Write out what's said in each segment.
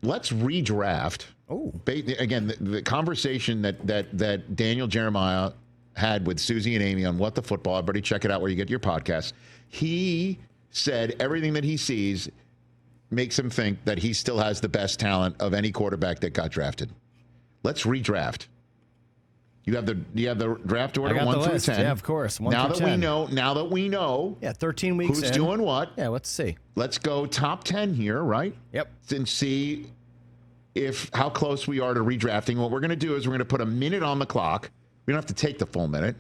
let's redraft. Oh, Again, the conversation that Daniel Jeremiah had with Susie and Amy on What the Football. Everybody check it out where you get your podcast. He said everything that he sees makes him think that he still has the best talent of any quarterback that got drafted. Let's redraft. You have the draft order 1 through 10. Yeah, of course. 1 Now through that 10. we know. Yeah, 13 weeks who's in. doing what. Yeah, let's see. Let's go top 10 here, right? Yep. And see how close we are to redrafting. What we're going to do is we're going to put a minute on the clock. We don't have to take the full minute.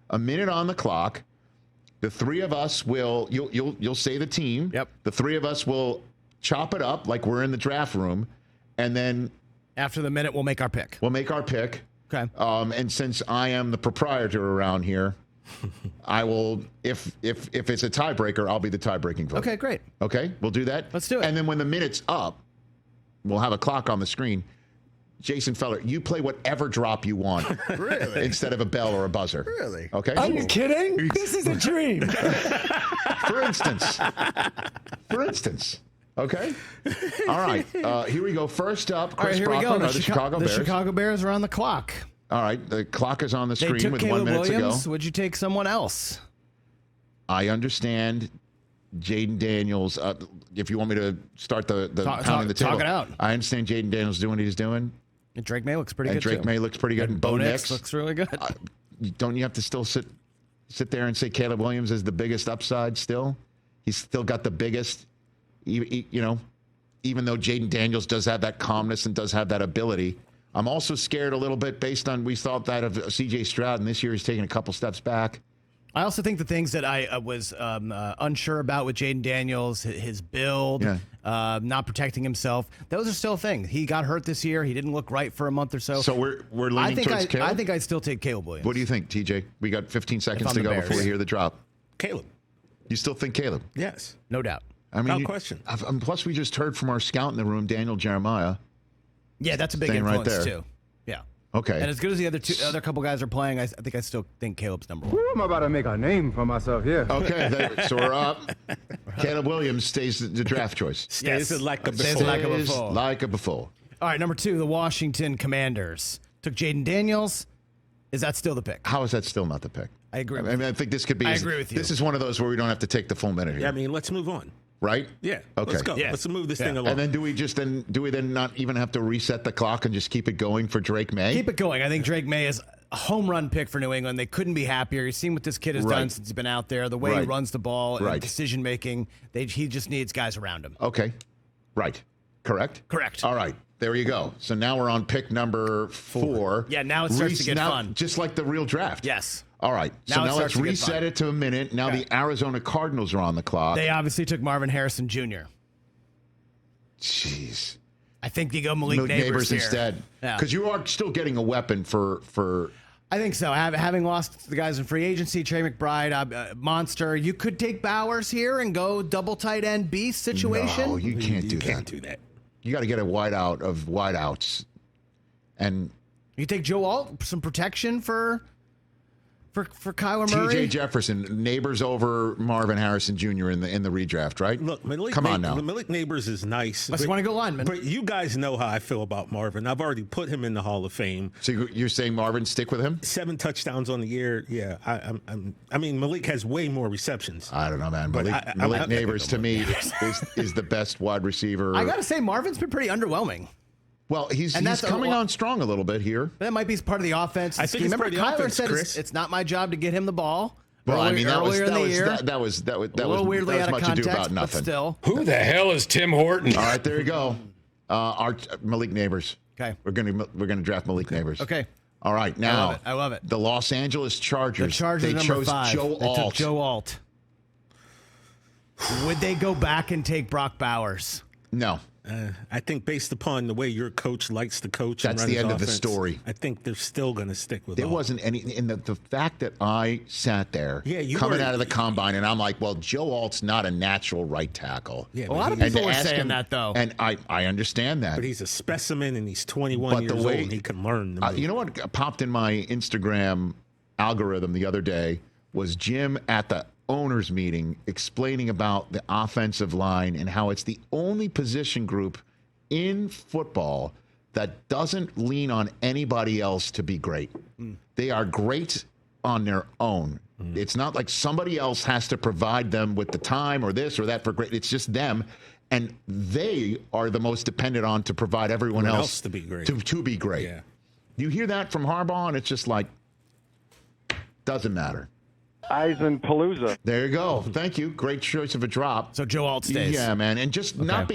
A minute on the clock. The three of us will you'll say the team. Yep. The three of us will chop it up like we're in the draft room, and then after the minute we'll make our pick. Okay. And since I am the proprietor around here, I will, if it's a tiebreaker, I'll be the tie-breaking vote. Okay, great. Okay, we'll do that. Let's do it. And then when the minute's up, we'll have a clock on the screen. Jason Feller, you play whatever drop you want. Really? Instead of a bell or a buzzer. Really? Okay. Are you kidding? This is a dream. For instance. Okay. All right. Here we go. First up, Chris Brockman of the Chicago Bears. The Chicago Bears are on the clock. All right. The clock is on the They screen took with Caleb 1 minute Williams. to go. Would you take someone else? I understand Jaden Daniels. If you want me to start the pounding the table. Talk it out. I understand Jaden Daniels doing what he's doing. And Drake May looks pretty And good, Drake too. May looks pretty good. And Bo Nix looks really good. Don't you have to still sit there and say Caleb Williams is the biggest upside still? He's still got the biggest, even though Jaden Daniels does have that calmness and does have that ability. I'm also scared a little bit based on we thought that of C.J. Stroud, and this year he's taking a couple steps back. I also think the things that I was unsure about with Jaden Daniels, his build, not protecting himself, those are still a thing. He got hurt this year. He didn't look right for a month or so. So we're leaning towards Caleb? I think I'd still take Caleb Williams. What do you think, TJ? We got 15 seconds to go before we hear the drop. Caleb. You still think Caleb? Yes. No doubt. I mean, No question. Plus, we just heard from our scout in the room, Daniel Jeremiah. Yeah, that's a big Staying right influence, there. too. Yeah. Okay. And as good as the other couple guys are playing, I think I still think Caleb's number one. I'm about to make a name for myself here. Okay, so we're up. Caleb Williams stays the draft choice. Stays like a Stays before. like a before. Like a before. All right, number 2, the Washington Commanders. Took Jaden Daniels. Is that still the pick? How is that still not the pick? I agree. I think this could be. I agree with you. This is one of those where we don't have to take the full minute here. Yeah, I mean, let's move on. Right? Yeah. Okay. Let's go. Yeah. Let's move this thing along. And then do we then not even have to reset the clock and just keep it going for Drake May? Keep it going. I think Drake May is a home run pick for New England. They couldn't be happier. You've seen what this kid has done since he's been out there, the way he runs the ball and decision making. He just needs guys around him. Okay. Right. Correct? Correct. All right. There you go. So now we're on pick number 4. Yeah, now it starts to get fun. Just like the real draft. Yes. All right. So now let's reset it to a minute. Now the Arizona Cardinals are on the clock. They obviously took Marvin Harrison Jr. Jeez. I think you go Malik Neighbors here. instead. Because you are still getting a weapon for I think so. Having lost the guys in free agency, Trey McBride, Monster, you could take Bowers here and go double tight end beast situation. No, you can't do that. You got to get a wideout of wideouts. And you take Joe Alt, some protection for Kyler Murray. T.J. Jefferson, Neighbors over Marvin Harrison Jr. in the redraft, right? Look, Malik Neighbors is nice. I just want to go lineman. But you guys know how I feel about Marvin. I've already put him in the Hall of Fame. So you're saying Marvin, stick with him? 7 touchdowns on the year. Yeah, I mean, Malik has way more receptions. I don't know, man. Malik Neighbors to me is the best wide receiver. I got to say, Marvin's been pretty underwhelming. Well, he's coming on strong a little bit here. That might be part of the offense. I think it's Remember, part of the Kyler offense, said Chris. it's not my job to get him the ball. Well, I mean, that was a little weirdly out of much context, ado about but nothing. still. Who the hell is Tim Horton? All right, there you go. Malik Neighbors. Okay. We're gonna draft Malik Neighbors. Okay. All right, now I love it. The Los Angeles Chargers. The Chargers they number chose 5. Joe They Alt. took Joe Alt. Would they go back and take Brock Bowers? No. I think based upon the way your coach likes to coach, That's and run the his end of the offense, story. I think they're still going to stick with. There Alt. wasn't any in the fact that I sat there coming out of the combine and I'm like, well, Joe Alt's not a natural right tackle. Yeah, a lot of people were saying that though, and I understand that. But he's a specimen and he's 21 years old and he can learn. You know what popped in my Instagram algorithm the other day was Jim at the owners meeting explaining about the offensive line and how it's the only position group in football that doesn't lean on anybody else to be great. They are great on their own. It's not like somebody else has to provide them with the time or this or that for great. It's just them. And they are the most dependent on to provide everyone else to be great. To be great. Yeah. You hear that from Harbaugh, and it's just like, doesn't matter. Eisen Palooza. There you go. Thank you. Great choice of a drop. So Joe Alt stays. Yeah, man, and just not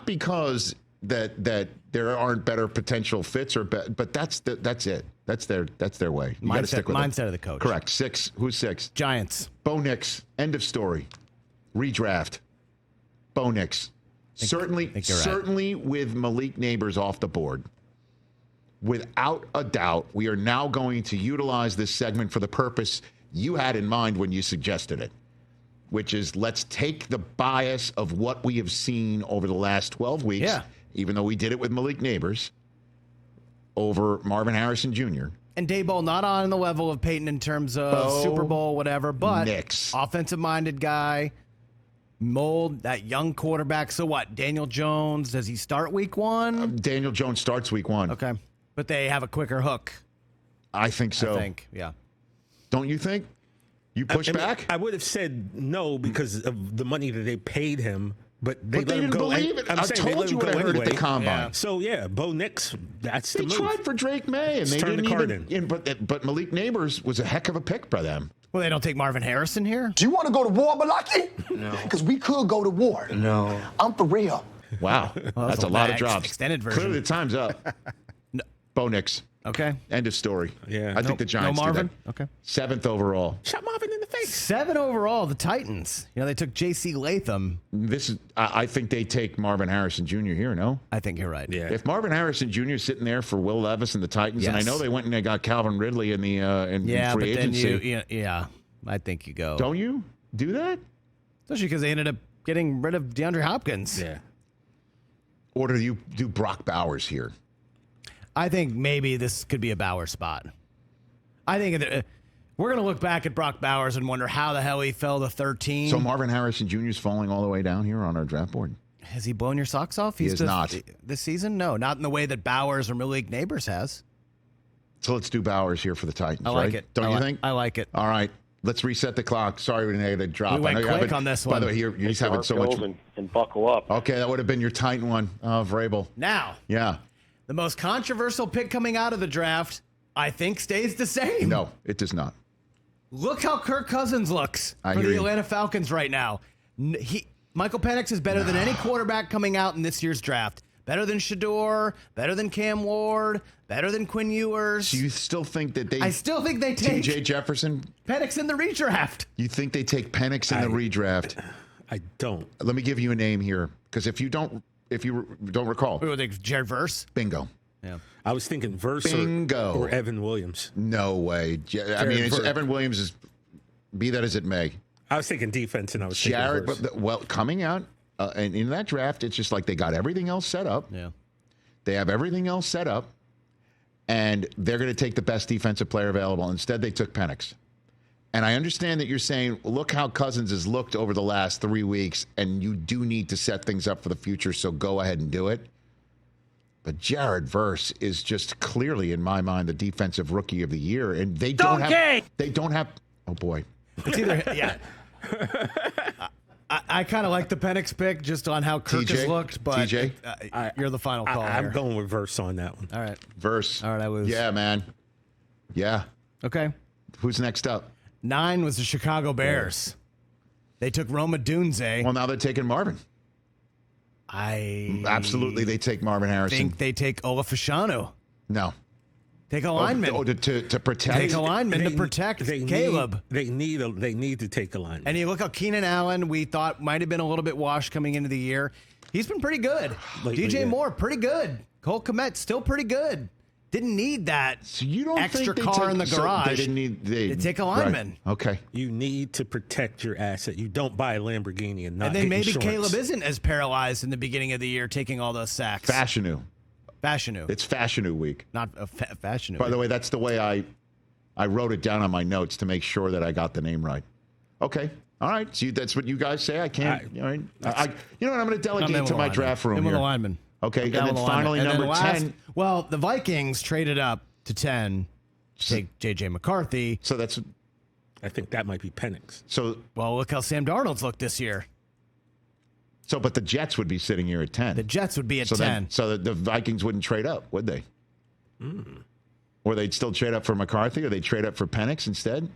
because that there aren't better potential fits but that's it. That's their way. You got to stick with mindset of the coach. Correct. 6. Who's 6? Giants. Bo Nix. End of story. Redraft. Bo Nix. Certainly with Malik Neighbors off the board. Without a doubt, we are now going to utilize this segment for the purpose you had in mind when you suggested it, which is let's take the bias of what we have seen over the last 12 weeks, even though we did it with Malik Neighbors, over Marvin Harrison Jr. And Daboll not on the level of Peyton in terms of Super Bowl, whatever, but Nix. Offensive-minded guy, mold, that young quarterback. So what, Daniel Jones, does he start week 1? Daniel Jones starts week 1. Okay. But they have a quicker hook. I think so. Yeah. Don't you think? You push back? I would have said no because of the money that they paid him, but they let him didn't go. believe it. I'm I saying they told let you him what go I heard at the anyway. combine. So Bo Nix, that's the They move. tried for Drake May, and they turn didn't the card even. But Malik Neighbors was a heck of a pick by them. Well, they don't take Marvin Harrison here? Do you want to go to war, Malaki? No. Because we could go to war. No. I'm for real. Wow, that's a lot of drops. Extended version. Clearly, the time's up. Bo Nix. Okay. End of story. Yeah. I think the Giants no Marvin? do that. Okay. 7th overall. Shot Marvin in the face. 7 overall, the Titans. You know, they took J.C. Latham. I think they take Marvin Harrison Jr. here, no? I think you're right. Yeah. If Marvin Harrison Jr. is sitting there for Will Levis and the Titans, and I Yes. know they went and they got Calvin Ridley in the in free agency. Then I think you go. Don't you do that? Especially because they ended up getting rid of DeAndre Hopkins. Yeah. Or do you do Brock Bowers here? I think maybe this could be a Bowers spot. I think we're going to look back at Brock Bowers and wonder how the hell he fell to 13. So Marvin Harrison Jr. is falling all the way down here on our draft board. Has he blown your socks off? He has not. This season? No, not in the way that Bowers or Malik Neighbors has. So let's do Bowers here for the Titans, I like right? it. Don't you think? I like it. All right. Let's reset the clock. Sorry we had a drop. We went I know quick on this one. By the way, you're having so much. And buckle up. Okay, that would have been your Titan one, Vrabel. Now, Yeah. the most controversial pick coming out of the draft, I think, stays the same. No, it does not. Look how Kirk Cousins looks I for hear the you. Atlanta Falcons right now. Michael Penix is better than any quarterback coming out in this year's draft. Better than Shador, better than Cam Ward, better than Quinn Ewers. Do you still think that I still think they take T.J. Jefferson? Penix in the redraft. You think they take Penix in the redraft? I don't. Let me give you a name here, because if you don't recall, Who would they? Jared Verse? bingo. Yeah. I was thinking Verse Bingo. or Evan Williams. No way. I mean, Verse. Evan Williams is. Be that as it may, I was thinking defense, and I was Jared. thinking Verse. Coming out and in that draft, it's just like they got everything else set up. Yeah. They have everything else set up, and they're going to take the best defensive player available. Instead, they took Penix. And I understand that you're saying, look how Cousins has looked over the last 3 weeks, and you do need to set things up for the future, so go ahead and do it. But Jared Verse is just clearly, in my mind, the defensive rookie of the year, and they don't have. Oh boy, It's either, yeah. I kind of like the Penix pick just on how Kirk has TJ? looked, but TJ? you're the final call. I'm here. going with Verse on that one. All right. Verse. All right, I lose. Yeah, man. Yeah. Okay. Who's next up? 9 was the Chicago Bears. They took Roma Dunze. Well, now they're taking Marvin. I Absolutely, they take Marvin Harrison. think they take Olafashanu. No. Take a lineman. To protect. Take a lineman to protect Caleb. They need to take a lineman. And you look how Keenan Allen, we thought might have been a little bit washed coming into the year. He's been pretty good. Lately, DJ yeah. Moore, pretty good. Cole Kmet, still pretty good. Didn't need that So you don't extra think they car take, in the so garage. they didn't need. They take a lineman. Right. Okay. You need to protect your asset. You don't buy a Lamborghini and not And then get maybe insurance. Caleb isn't as paralyzed in the beginning of the year, taking all those sacks. Fashanu. Fashanu. It's Fashanu week. Not a Fashanu. By the way, that's the way I wrote it down on my notes to make sure that I got the name right. Okay. All right. See, that's what you guys say. I can't. All right. You know what? I'm going to delegate to my draft room Him with here. a lineman. Okay, and Down then the line. finally And then number last- 10. Well, the Vikings traded up to 10 to take J.J. McCarthy. So that's I think that might be Penix. so. Well, look how Sam Darnold's looked this year. So, but the Jets would be sitting here at 10. The Jets would be at so 10. So the Vikings wouldn't trade up, would they? Or they'd still trade up for McCarthy, or they'd trade up for Penix instead?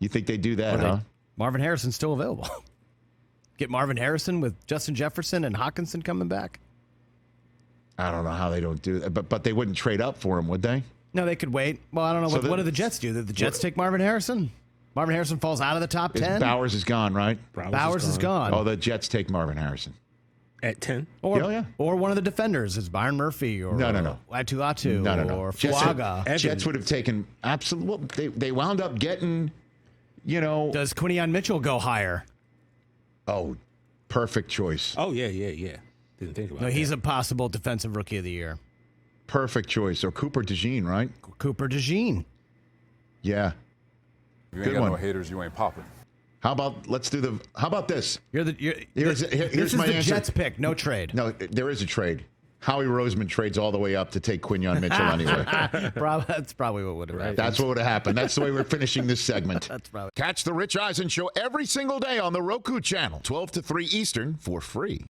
You think they'd do that, huh? Marvin Harrison's still available. Get Marvin Harrison with Justin Jefferson and Hawkinson coming back. I don't know how they don't do that, but they wouldn't trade up for him, would they? No, they could wait. Well, I don't know. So What do the Jets do? Did the Jets take Marvin Harrison? Marvin Harrison falls out of the top 10? Bowers is gone, right? Bowers is gone. Oh, the Jets take Marvin Harrison. At 10? Or one of the defenders is Byron Murphy or No. Latu No. or Fuaga. Jets would have taken absolutely. They wound up getting, Does Quinion Mitchell go higher? Oh, perfect choice. Oh, yeah. Didn't think about No, that. he's a possible defensive rookie of the year. Perfect choice. Or Cooper DeJean, right? Cooper DeJean. Yeah. You ain't Good got one. no haters, you ain't popping. How about this? Here's Here's this is my the answer. Jets pick. No trade. No, there is a trade. Howie Roseman trades all the way up to take Quinion Mitchell anyway. That's probably what would have happened. That's what would have happened. That's the way we're finishing this segment. That's probably. Catch the Rich Eisen Show every single day on the Roku Channel, 12 to 3 Eastern, for free.